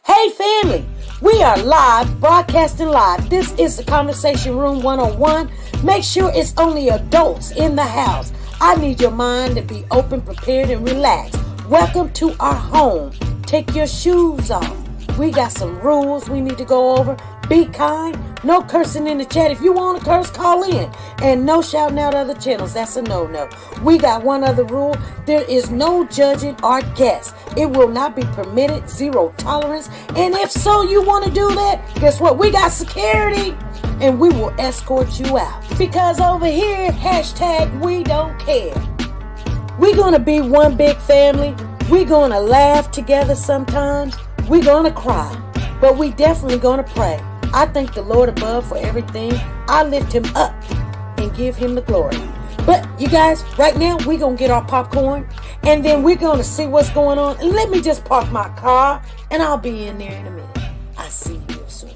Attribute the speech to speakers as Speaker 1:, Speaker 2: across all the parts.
Speaker 1: Hey family, we are live, broadcasting live. This is the Conversation Room 101. Make sure it's only adults in the house. I need your mind to be open, prepared, and relaxed. Welcome to our home. Take your shoes off. We got some rules we need to go over. Be kind. No cursing in the chat. If you want to curse, call in. And no shouting out other channels. That's a no-no. We got one other rule. There is no judging our guests. It will not be permitted. Zero tolerance. And if so, you want to do that, guess what? We got security. And we will escort you out. Because over here, hashtag we don't care. We're going to be one big family. We're going to laugh together sometimes. We're going to cry. But we definitely going to pray. I thank the Lord above for everything. I lift him up and give him the glory. But you guys, right now, we're going to get our popcorn. And then we're going to see what's going on. And let me just park my car. And I'll be in there in a minute. I'll see you real soon.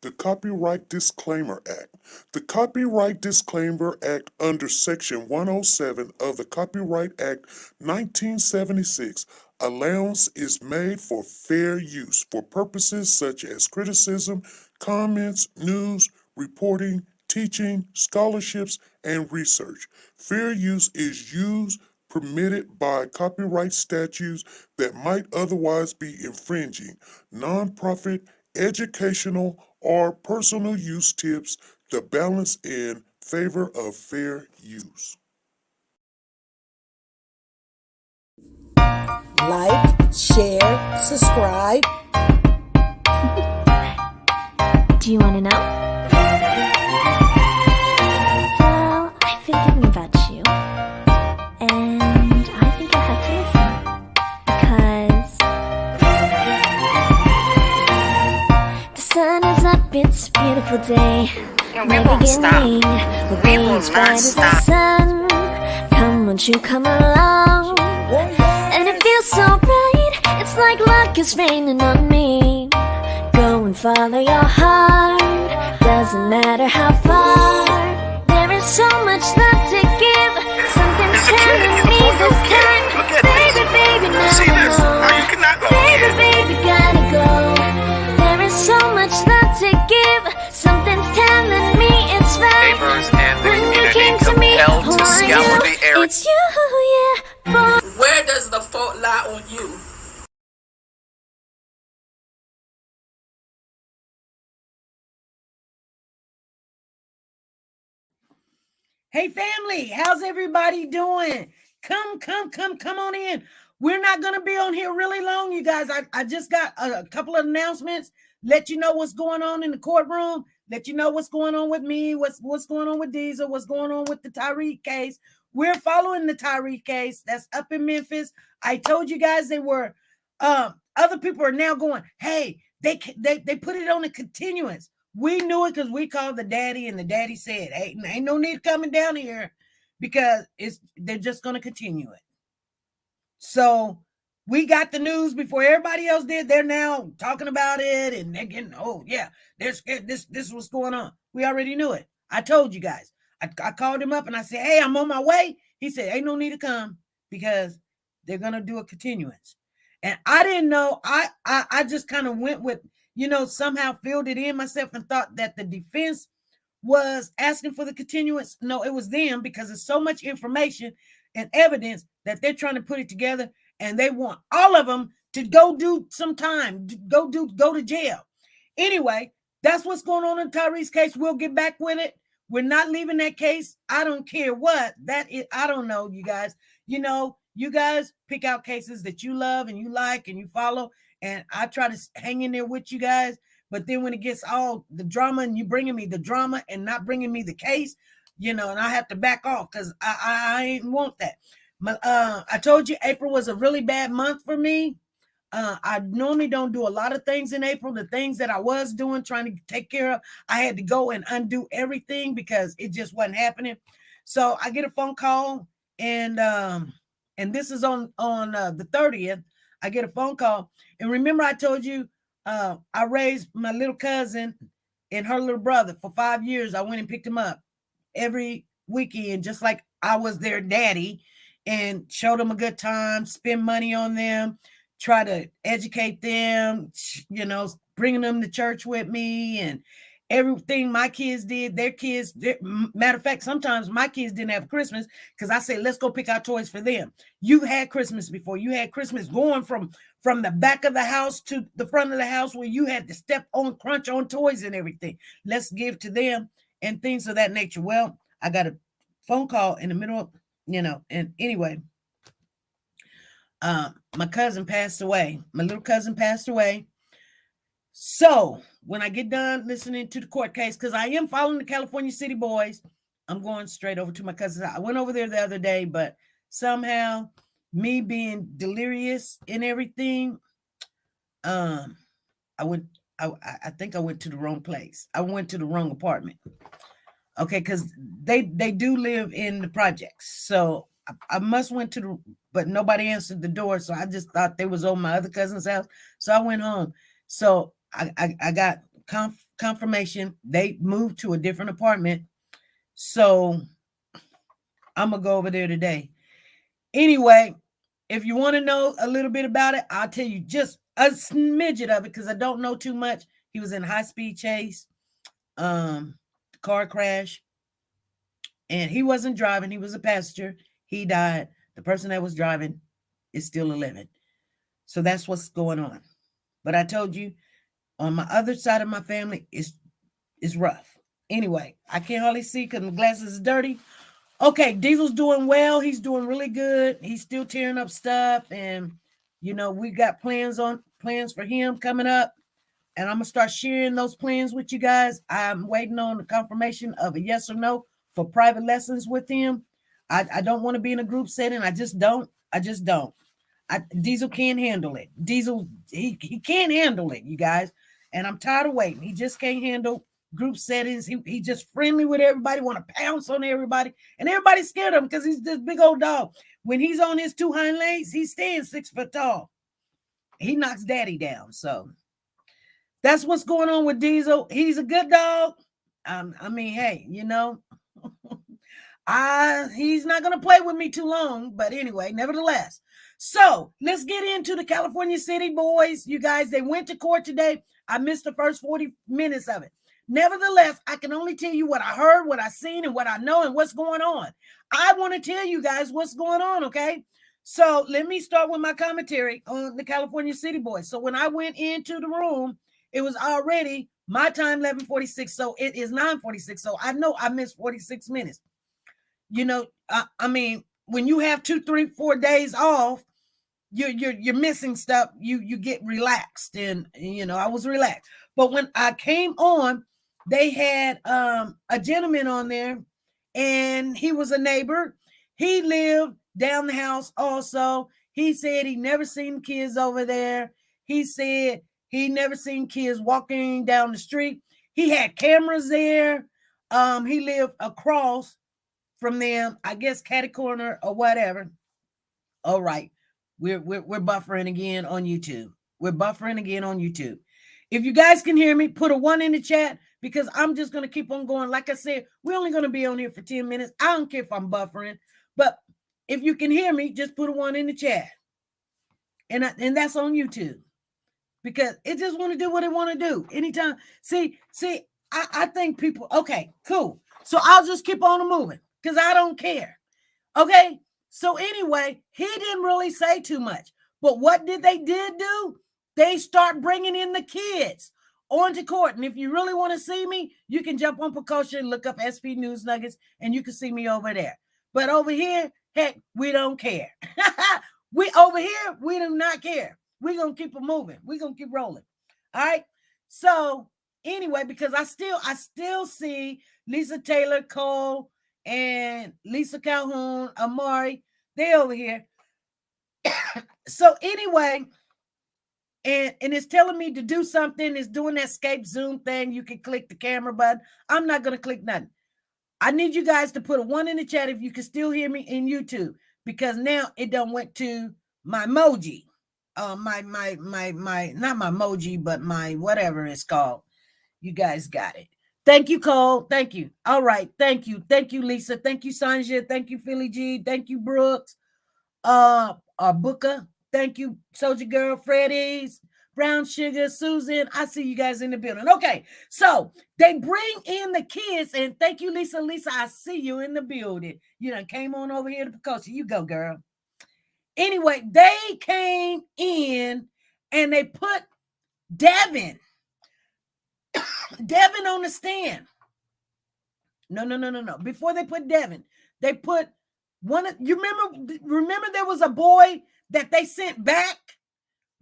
Speaker 2: The Copyright Disclaimer Act. The Copyright Disclaimer Act under Section 107 of the Copyright Act 1976, allowance is made for fair use for purposes such as criticism, comments, news, reporting, teaching, scholarships, and research. Fair use is used permitted by copyright statutes that might otherwise be infringing. Nonprofit, educational, or personal use tips the balance in favor of fair use.
Speaker 1: Like, share, subscribe.
Speaker 3: Do you want to know? Well, I've been thinking about you. And I think you'll have to listen. Because the sun is up, it's a beautiful day. My beginning will be as bright as the sun. Come, won't you come along? And it feels so bright, it's like luck is raining on me. Go and follow your heart, doesn't matter how far. There is so much love to give, something's telling me this time. Baby, baby, now
Speaker 4: see this? How you cannot go?
Speaker 3: Baby, baby, gotta go. There is so much love to give, something's telling me it's right.
Speaker 4: Neighbors and the
Speaker 3: When you
Speaker 4: community
Speaker 3: came to me,
Speaker 4: compelled
Speaker 3: who
Speaker 4: to
Speaker 3: are
Speaker 4: scour
Speaker 3: you?
Speaker 4: the area.
Speaker 3: It's you, yeah, boy.
Speaker 5: Where does the fault lie on you?
Speaker 1: Hey family, how's everybody doing? Come on in. We're not going to be on here really long, you guys. I just got a couple of announcements. Let you know what's going on in the courtroom. Let you know what's going on with me, what's going on with Diesel, what's going on with the Tyreek case. We're following the Tyreek case. That's up in Memphis. I told you guys they were. Other people are now going, hey, they put it on a continuance. We knew it because we called the daddy, and the daddy said, hey, ain't no need coming down here because they're just going to continue it. So we got the news before everybody else did. They're now talking about it, and they're getting, oh, yeah, this is what's going on. We already knew it. I told you guys. I called him up, and I said, hey, I'm on my way. He said, ain't no need to come because they're going to do a continuance. And I didn't know. I just kind of went with, somehow filled it in myself and thought that the defense was asking for the continuance. No, it was them because there's so much information and evidence that they're trying to put it together, and they want all of them to go do some time, go to jail. Anyway, that's what's going on in Tyreek's case. We'll get back with it. We're not leaving that case. I don't care what that is. I don't know, you guys. You guys pick out cases that you love and you like and you follow, and I try to hang in there with you guys. But then when it gets all the drama and you bringing me the drama and not bringing me the case, and I have to back off because I ain't want that. I told you April was a really bad month for me. I normally don't do a lot of things in April. The things that I was doing, trying to take care of, I had to go and undo everything because it just wasn't happening. So I get a phone call, and this is on the 30th. I get a phone call, and remember I told you I raised my little cousin and her little brother for 5 years. I went and picked them up every weekend, just like I was their daddy, and showed them a good time, spend money on them, try to educate them, bringing them to church with me and everything my kids did, their kids did. Matter of fact, sometimes my kids didn't have Christmas because I said, let's go pick out toys for them. You had Christmas before. You had Christmas going from the back of the house to the front of the house where you had to step on, crunch on toys and everything. Let's give to them and things of that nature. Well, I got a phone call in the middle of, and anyway, my cousin passed away. My little cousin passed away. So when I get done listening to the court case, because I am following the California City Boys, I'm going straight over to my cousin's. I went over there the other day, but somehow me being delirious and everything, I think I went to the wrong place. I went to the wrong apartment. Okay, because they do live in the projects. So I must went to but nobody answered the door. So I just thought they was over my other cousin's house. So I went home. So I got confirmation they moved to a different apartment. So I'm going to go over there today. Anyway, if you want to know a little bit about it, I'll tell you just a smidget of it because I don't know too much. He was in a high-speed chase, car crash, and he wasn't driving. He was a passenger. He died. The person that was driving is still living. So that's what's going on. But I told you, on my other side of my family is rough. Anyway, I can't hardly see because my glasses are dirty. Okay, Diesel's doing well. He's doing really good. He's still tearing up stuff. And, we got plans for him coming up. And I'm going to start sharing those plans with you guys. I'm waiting on the confirmation of a yes or no for private lessons with him. I don't want to be in a group setting. I just don't. Diesel can't handle it. Diesel, he can't handle it, you guys. And I'm tired of waiting. He just can't handle group settings. He just friendly with everybody, want to pounce on everybody. And everybody's scared of him because he's this big old dog. When he's on his two hind legs, he's staying 6 foot tall. He knocks daddy down. So that's what's going on with Diesel. He's a good dog. Hey, he's not going to play with me too long. But anyway, nevertheless. So let's get into the California City Boys. You guys, they went to court today. I missed the first 40 minutes of it. Nevertheless, I can only tell you what I heard, what I seen, and what I know and what's going on. I want to tell you guys what's going on, okay? So let me start with my commentary on the California City Boys. So when I went into the room, it was already my time, 11:46. So it is 9:46. So I know I missed 46 minutes. When you have 2, 3, 4 days off, you're missing stuff. You get relaxed, and I was relaxed. But when I came on, they had a gentleman on there, and he was a neighbor. He lived down the house also. He said he never seen kids over there. He said he never seen kids walking down the street. He had cameras there. He lived across from them, I guess catty corner or whatever. All right. We're buffering again on YouTube. If you guys can hear me, put a 1 in the chat because I'm just going to keep on going. Like I said, we're only going to be on here for 10 minutes. I don't care if I'm buffering, but if you can hear me, just put a 1 in the chat. And that's on YouTube because it just want to do what it want to do anytime. See, I think people, okay, cool. So I'll just keep on moving because I don't care. Okay. So anyway, he didn't really say too much, but what did do? They start bringing in the kids onto court. And if you really want to see me, you can jump on Petition, look up SP News Nuggets, and you can see me over there. But over here, heck, we don't care. We do not care. We're going to keep it moving. We're going to keep rolling. All right. So anyway, because I still see Lisa Taylor, Cole, and Lisa Calhoun, Amari, they over here. So anyway, and it's telling me to do something. It's doing that escape Zoom thing. You can click the camera button. I'm not going to click nothing. I need you guys to put a 1 in the chat if you can still hear me in YouTube, because now it done went to my emoji. my not my emoji, but my whatever it's called. You guys got it. Thank you, Cole. Thank you. All right. Thank you. Thank you, Lisa. Thank you, Sanja. Thank you, Philly G. Thank you, Brooks. Booker. Thank you, Soldier Girl, Freddy's, Brown Sugar, Susan. I see you guys in the building. Okay, so they bring in the kids, and thank you, Lisa. Lisa, I see you in the building. You done came on over here to Pecosa. You go, girl. Anyway, they came in and they put Devin on the stand. No. Before they put Devin, they put one of, you remember there was a boy that they sent back.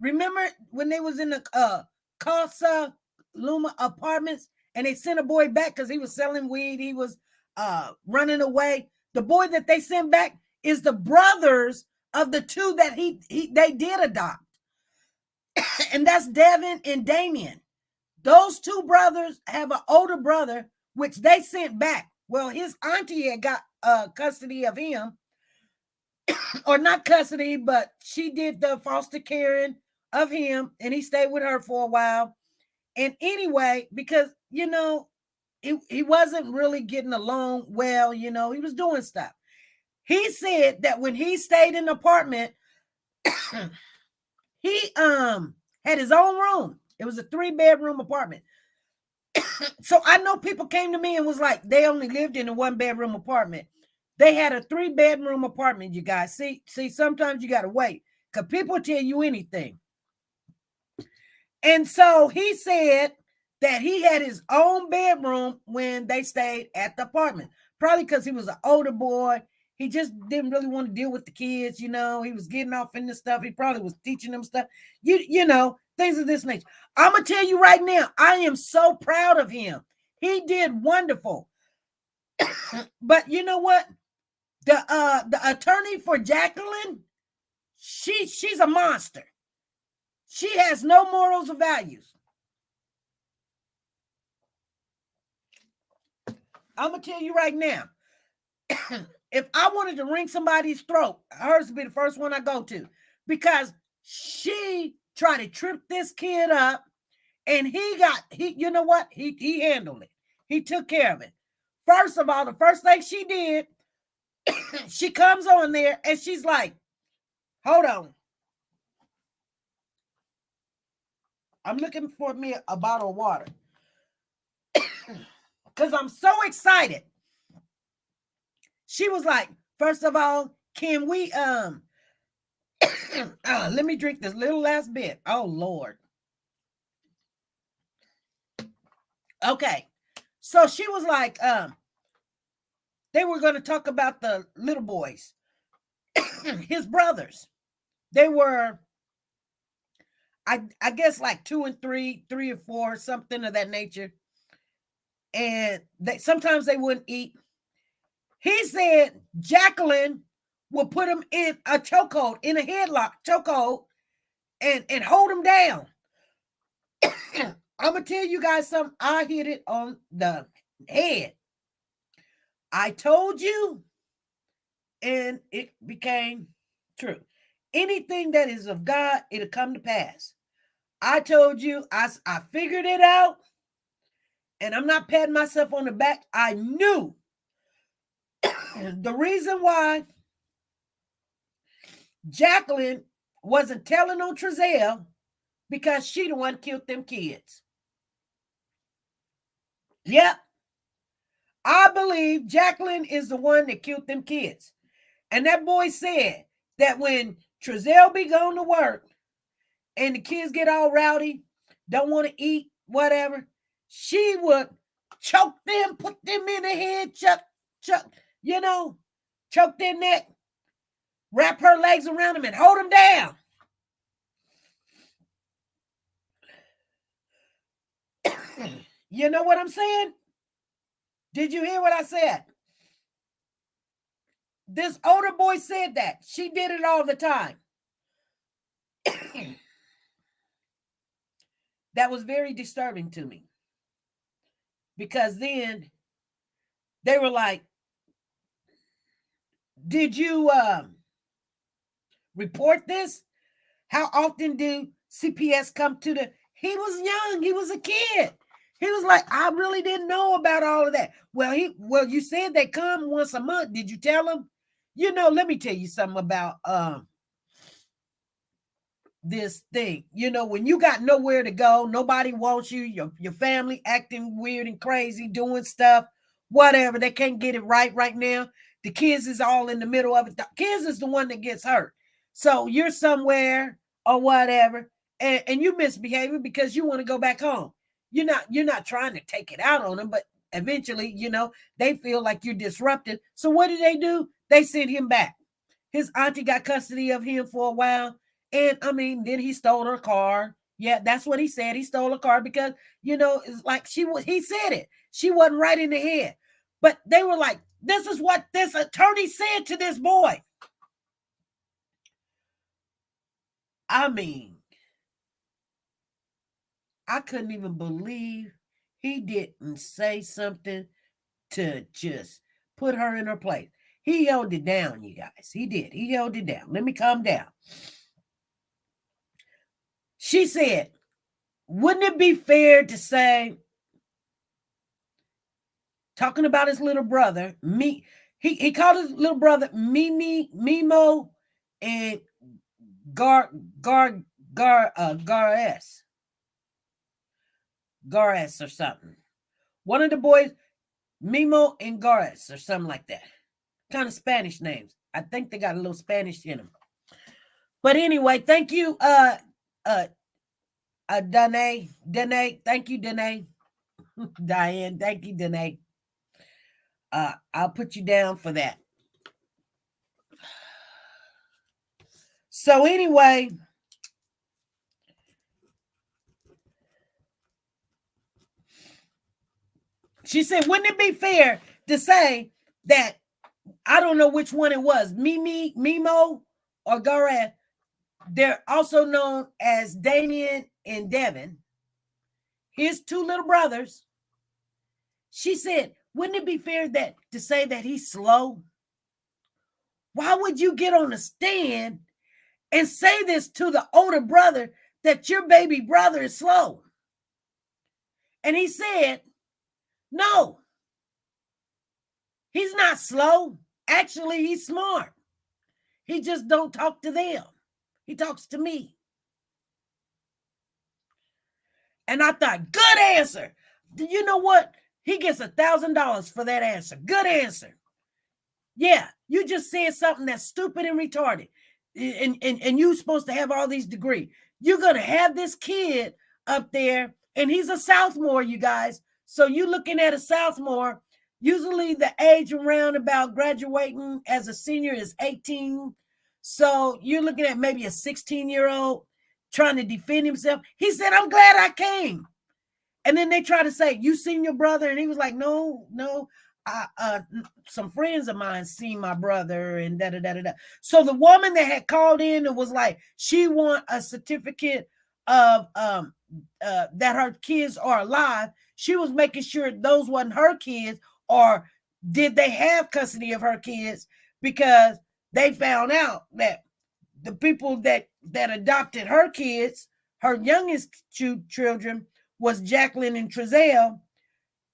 Speaker 1: Remember when they was in the Casa Luma apartments and they sent a boy back because he was selling weed, he was running away. The boy that they sent back is the brothers of the two that they did adopt. And that's Devin and Damien. Those two brothers have an older brother, which they sent back. Well, his auntie had got custody of him. Or not custody, but she did the foster caring of him, and he stayed with her for a while. And anyway, because, you know, he wasn't really getting along well, you know, he was doing stuff. He said that when he stayed in the apartment, he had his own room. It was a 3-bedroom apartment. So I know people came to me and was like, they only lived in a 1-bedroom apartment. They had a 3-bedroom apartment, you guys. See, sometimes you got to wait because people tell you anything. And so he said that he had his own bedroom when they stayed at the apartment, probably because he was an older boy. He just didn't really want to deal with the kids, you know. He was getting off into stuff. He probably was teaching them stuff, you know, things of this nature. I'm going to tell you right now, I am so proud of him. He did wonderful. But you know what? The attorney for Jacqueline, she's a monster. She has no morals or values. I'm going to tell you right now, if I wanted to wring somebody's throat, hers would be the first one I go to, because she tried to trip this kid up, and you know what? He handled it. He took care of it. First of all, the first thing she did, she comes on there and she's like, hold on. I'm looking for me a bottle of water. Because I'm so excited. She was like, first of all, can we let me drink this little last bit. Oh Lord. Okay. So she was like, they were going to talk about the little boys, his brothers. They were, I guess, like 2 and 3, 3 or 4, something of that nature. And sometimes they wouldn't eat. He said Jacqueline will put him in a chokehold, in a headlock chokehold, and hold him down. I'm going to tell you guys something. I hit it on the head. I told you, and it became true. Anything that is of God, it'll come to pass. I told you, I figured it out, and I'm not patting myself on the back. I knew the reason why Jacqueline wasn't telling on Trezelle, because she the one killed them kids. Yep. I believe Jacqueline is the one that killed them kids. And that boy said that when Trezelle be going to work and the kids get all rowdy, don't want to eat, whatever, she would choke them, put them in the head, choke, choke their neck, wrap her legs around them and hold them down. You know what I'm saying? Did you hear what I said? This older boy said that. She did it all the time. That was very disturbing to me. Because then they were like, did you report this? How often do CPS come to the? He was young. He was a kid. He was like, I really didn't know about all of that. Well, you said they come once a month. Did you tell him? You know, let me tell you something about this thing. You know, when you got nowhere to go, nobody wants you, your family acting weird and crazy, doing stuff, whatever. They can't get it right now. The kids is all in the middle of it. The kids is the one that gets hurt. So you're somewhere or whatever, and you misbehaving because you want to go back home. You're not trying to take it out on them, but eventually, you know, they feel like you're disrupted. So what do? They sent him back. His auntie got custody of him for a while. And I mean, then he stole her car. Yeah, that's what he said. He stole a car because, you know, it's like he said it. She wasn't right in the head. But they were like, this is what this attorney said to this boy. I mean, I couldn't even believe he didn't say something to just put her in her place. He held it down, you guys. He did. He held it down. Let me calm down. She said, wouldn't it be fair to say, talking about his little brother, he called his little brother Mimo, and Gares or something. One of the boys, Mimo and Gares or something like that. Kind of Spanish names. I think they got a little Spanish in them. But anyway, thank you, Danae. Thank you, Danae. Diane, thank you, Danae. I'll put you down for that. So anyway, she said, wouldn't it be fair to say that, I don't know which one it was, Mimo or Garet, they're also known as Damien and Devin, his two little brothers. She said, wouldn't it be fair to say that he's slow? Why would you get on the stand and say this to the older brother, that your baby brother is slow? And he said, no, he's not slow. Actually, he's smart. He just don't talk to them. He talks to me. And I thought, good answer. You know what? He gets $1,000 for that answer. Good answer. Yeah, you just said something that's stupid and retarded. And you're supposed to have all these degrees. You're going to have this kid up there, and he's a sophomore, you guys. So you're looking at a sophomore. Usually the age around about graduating as a senior is 18. So you're looking at maybe a 16-year-old trying to defend himself. He said, I'm glad I came. And then they try to say, you seen your brother? And he was like, no. Some friends of mine seen my brother and da-da-da-da-da. So the woman that had called in and was like, she want a certificate of that her kids are alive. She was making sure those wasn't her kids, or did they have custody of her kids, because they found out that the people that adopted her kids, her youngest children, was Jacqueline and Trezelle.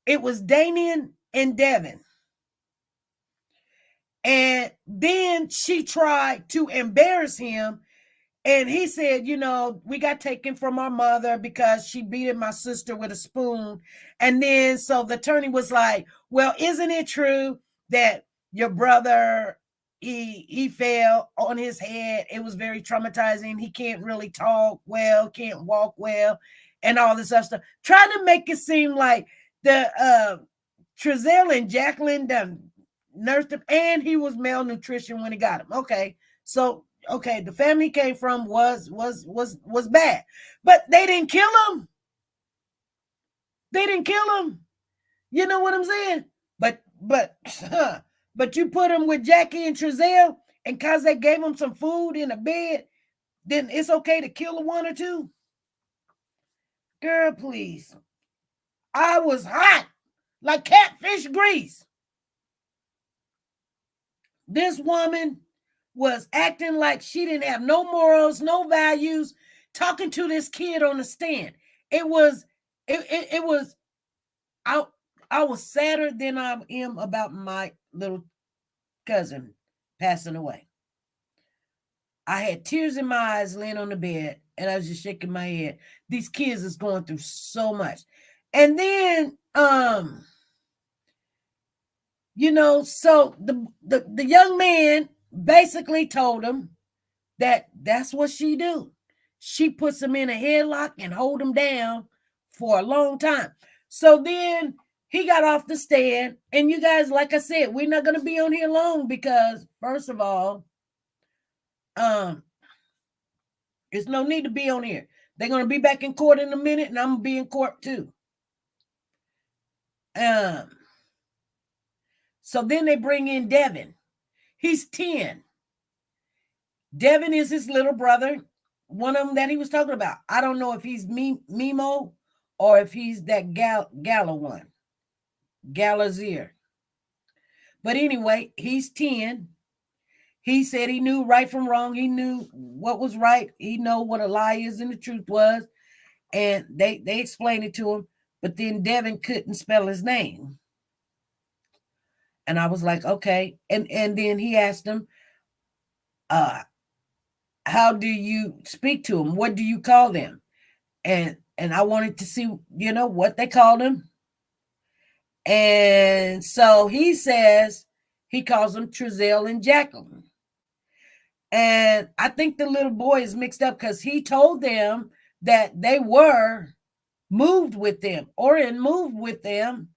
Speaker 1: It was Damien and Devin. And then she tried to embarrass him. And he said, you know, we got taken from our mother because she beat my sister with a spoon. And then so the attorney was like, well, isn't it true that your brother, he fell on his head? It was very traumatizing. He can't really talk well, can't walk well, and all this other stuff. Trying to make it seem like the Trezelle and Jacqueline done nursed him, and he was malnutrition when he got him. Okay, so the family he came from was bad, but they didn't kill him. They didn't kill him. You know what I'm saying? But you put him with Jackie and Trezelle, and cause they gave him some food in a bed, then it's okay to kill a one or two? Girl, please. I was hot like catfish grease. This woman was acting like she didn't have no morals, no values, talking to this kid on the stand. It was I was sadder than I am about my little cousin passing away. I had tears in my eyes laying on the bed, and I was just shaking my head. These kids is going through so much. And then so the young man basically told him that that's what she do. She puts him in a headlock and hold him down for a long time. So then he got off the stand, and you guys, like I said, we're not going to be on here long because, first of all, there's no need to be on here. They're going to be back in court in a minute, and I'm going to be in court too. So then they bring in Devin. He's 10. Devin is his little brother, one of them that he was talking about. I don't know if he's Mimo or if he's that Gala one, Galazir. But anyway, he's 10. He said he knew right from wrong. He knew what was right. He knew what a lie is and the truth was. And they explained it to him. But then Devin couldn't spell his name. And I was like, okay. And then he asked him, how do you speak to them? What do you call them? And I wanted to see, what they called him. And so he says he calls them Trezelle and Jacqueline. And I think the little boy is mixed up because he told them that they were moved with them. Orion moved with them,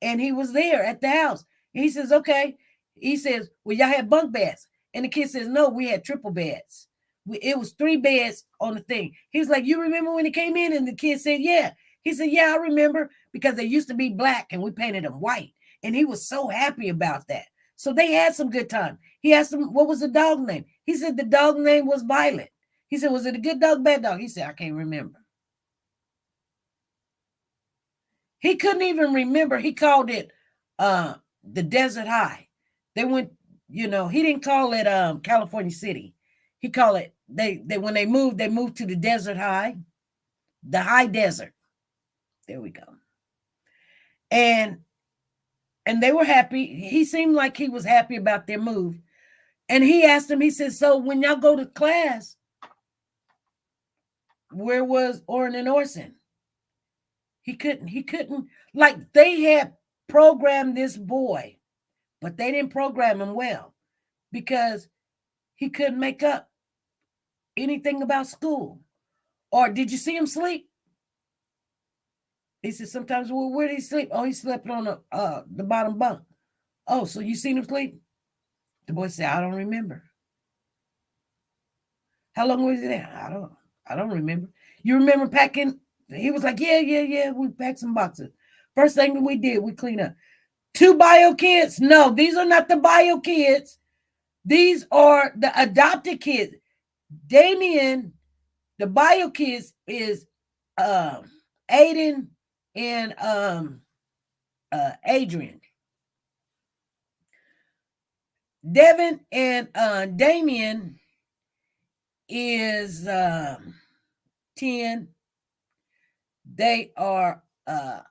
Speaker 1: and he was there at the house. And he says, okay. He says, well, y'all had bunk beds. And the kid says, no, we had triple beds. It was 3 beds on the thing. He was like, you remember when he came in? And the kid said, yeah. He said, yeah, I remember, because they used to be black and we painted them white. And he was so happy about that. So they had some good time. He asked him, what was the dog name? He said the dog name was Violet. He said, was it a good dog, bad dog? He said, I can't remember. He couldn't even remember. He called it the Desert High. They went, he didn't call it California City. He called it, they when they moved to the Desert High, the high desert. There we go. And they were happy. He seemed like he was happy about their move. And he asked him, he said, so when y'all go to class, where was Orrin and Orson? He couldn't, like they had programmed this boy, but they didn't program him well because he couldn't make up anything about school. Or did you see him sleep? He said, sometimes, well, where did he sleep? Oh, he slept on the bottom bunk. Oh, so you seen him sleep? The boy said, I don't remember. How long was he there? I don't remember. You remember packing? He was like, yeah. We packed some boxes. First thing we did, we cleaned up. 2 bio kids? No, these are not the bio kids. These are the adopted kids. Damien, the bio kids is Aiden and Adrian. Devin and Damien is 10. They are the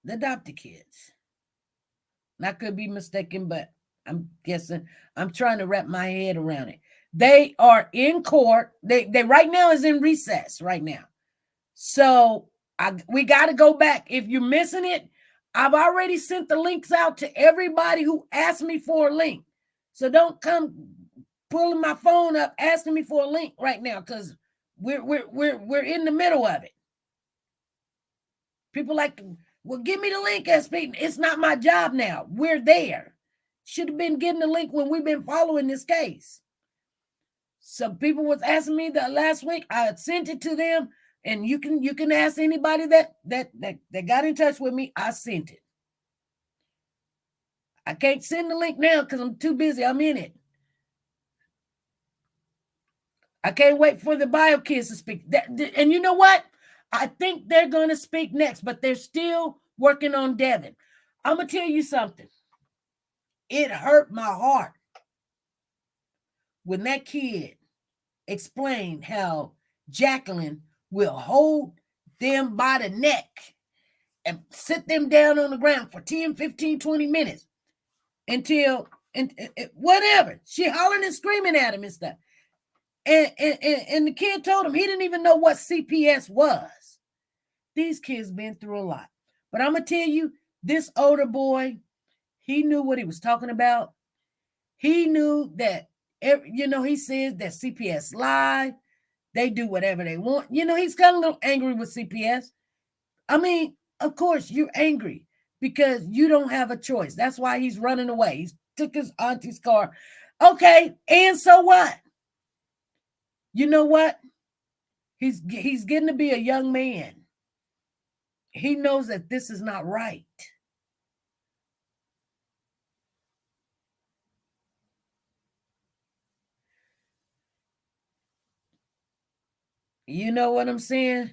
Speaker 1: adopted kids. And I could be mistaken, but I'm guessing. I'm trying to wrap my head around it. They are in court. They right now is in recess right now. So we got to go back. If you're missing it, I've already sent the links out to everybody who asked me for a link. So don't come pulling my phone up asking me for a link right now, because we're in the middle of it. People like, well, give me the link, SP. It's not my job now. We're there. Should have been getting the link when we've been following this case. Some people was asking me the last week. I sent it to them, and you can ask anybody that got in touch with me. I sent it. I can't send the link now because I'm too busy. I'm in it. I can't wait for the bio kids to speak. And you know what? I think they're going to speak next, but they're still working on Devin. I'm going to tell you something. It hurt my heart when that kid explained how Jacqueline will hold them by the neck and sit them down on the ground for 10, 15, 20 minutes until and whatever. She hollering and screaming at him and stuff. And the kid told him he didn't even know what CPS was. These kids been through a lot. But I'm going to tell you, this older boy, he knew what he was talking about. He knew that, he says that CPS lie. They do whatever they want. He's got a little angry with CPS. I mean, of course, you're angry because you don't have a choice. That's why he's running away. He took his auntie's car. Okay, and so what? You know what? He's getting to be a young man. He knows that this is not right. You know what I'm saying?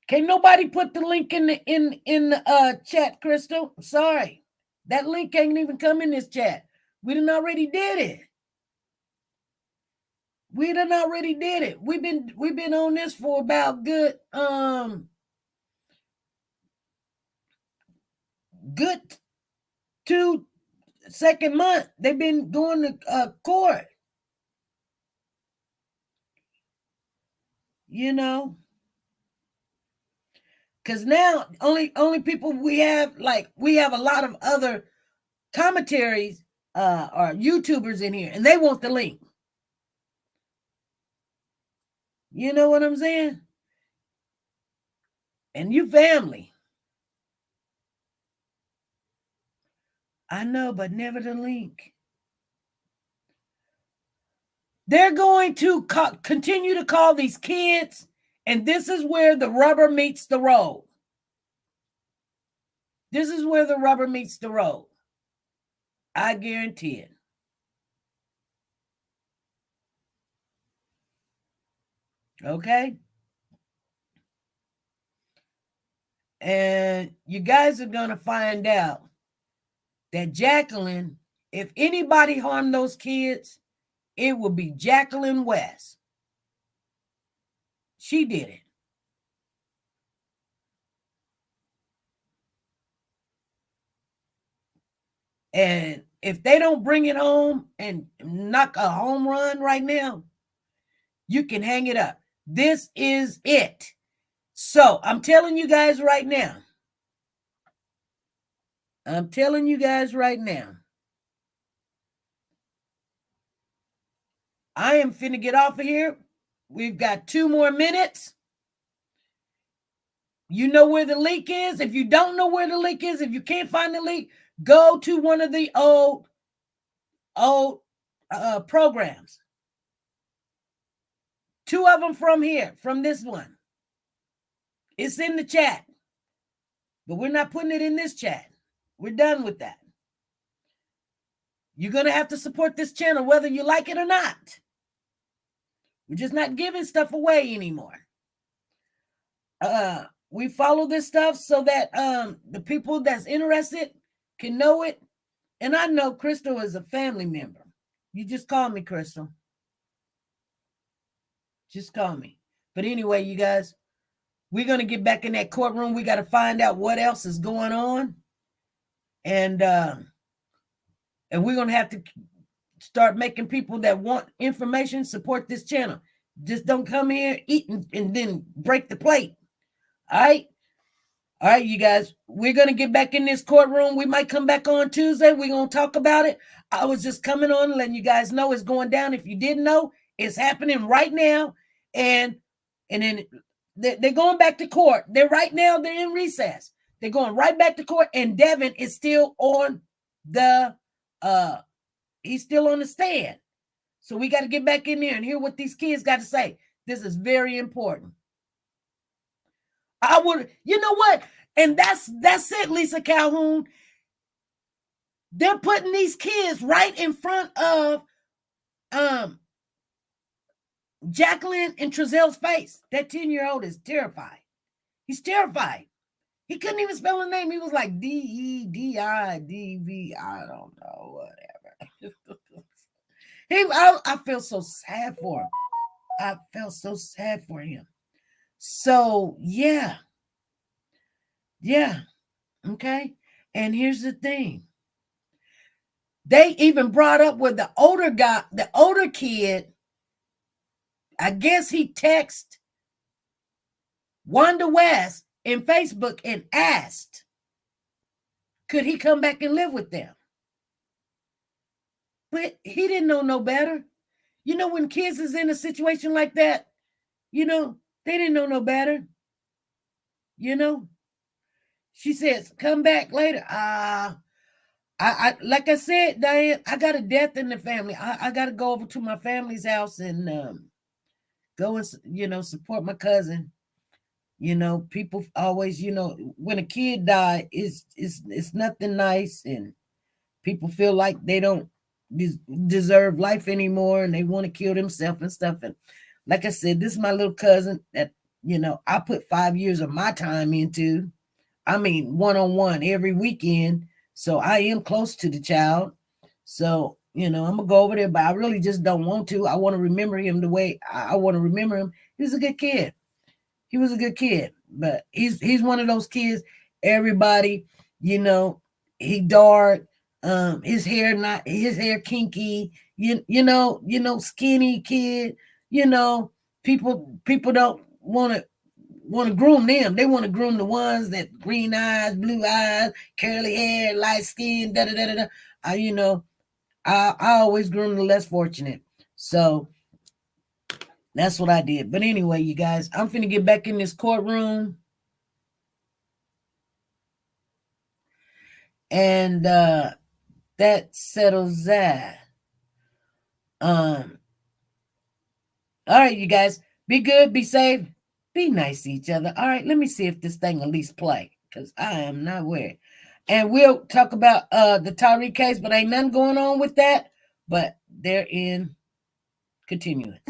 Speaker 1: Can't nobody put the link in the chat, Crystal. Sorry. That link ain't even come in this chat. We done already did it. We've been on this for about good 2 month. They've been going to court. Because now only people we have a lot of other commentaries or YouTubers in here, and they want the link. You know what I'm saying? And you family. I know, but never the link. They're going to continue to call these kids, and this is where the rubber meets the road. This is where the rubber meets the road. I guarantee it. Okay? And you guys are going to find out that Jacqueline, if anybody harmed those kids, it will be Jacqueline West. She did it. And if they don't bring it home and knock a home run right now, you can hang it up. This is it. So I'm telling you guys right now. I am finna get off of here. We've got 2 more minutes. You know where the link is. If you don't know where the link is, if you can't find the link, go to one of the old programs. 2 of them from this one. It's in the chat, but we're not putting it in this chat. We're done with that. You're going to have to support this channel whether you like it or not. We're just not giving stuff away anymore. We follow this stuff so that the people that's interested can know it. And I know Crystal is a family member. You just call me, Crystal. Just call me. But anyway, you guys, we're going to get back in that courtroom. We got to find out what else is going on. And we're going to have to start making people that want information support this channel. Just don't come here, eat, and then break the plate. All right? All right, you guys. We're going to get back in this courtroom. We might come back on Tuesday. We're going to talk about it. I was just coming on letting you guys know it's going down. If you didn't know, it's happening right now. And then they're going back to court. They're in recess. They're going right back to court. And Devin is still on he's still on the stand. So we got to get back in there and hear what these kids got to say. This is very important. You know what? And that's it, Lisa Calhoun. They're putting these kids right in front of Jacqueline and Trezelle's face. That 10-year-old is terrified. He's terrified. He couldn't even spell a name. He was like D-E-D-I-D-V. I don't know, whatever. I feel so sad for him. I felt so sad for him. So yeah. Okay. And here's the thing. They even brought up with the older kid. I guess he texted Wanda West in Facebook and asked, could he come back and live with them? But he didn't know no better. You know, when kids is in a situation like that, you know, they didn't know no better. You know, she says, come back later. I like I said, Diane, I got a death in the family. I got to go over to my family's house and go and, you know, support my cousin. You know, people always, you know, when a kid dies, it's nothing nice, and people feel like they don't deserve life anymore, and they want to kill themselves and stuff. And like I said, this is my little cousin that, you know, I put 5 years of my time into. I mean, one-on-one every weekend. So I am close to the child. So, you know, I'm going to go over there, but I really just don't want to. I want to remember him the way I want to remember him. He was a good kid. He was a good kid, but he's one of those kids, everybody, you know, he dark, his hair kinky, you know, skinny kid, you know, people don't want to groom them. They want to groom the ones that green eyes, blue eyes, curly hair, light skin, you know, I always groom the less fortunate. So that's what I did. But anyway, you guys, I'm finna get back in this courtroom. And that settles that. All right, you guys, be good, be safe, be nice to each other. All right, let me see if this thing at least play, because I am not aware. And we'll talk about the Tyree case, but ain't nothing going on with that. But they're in continuance.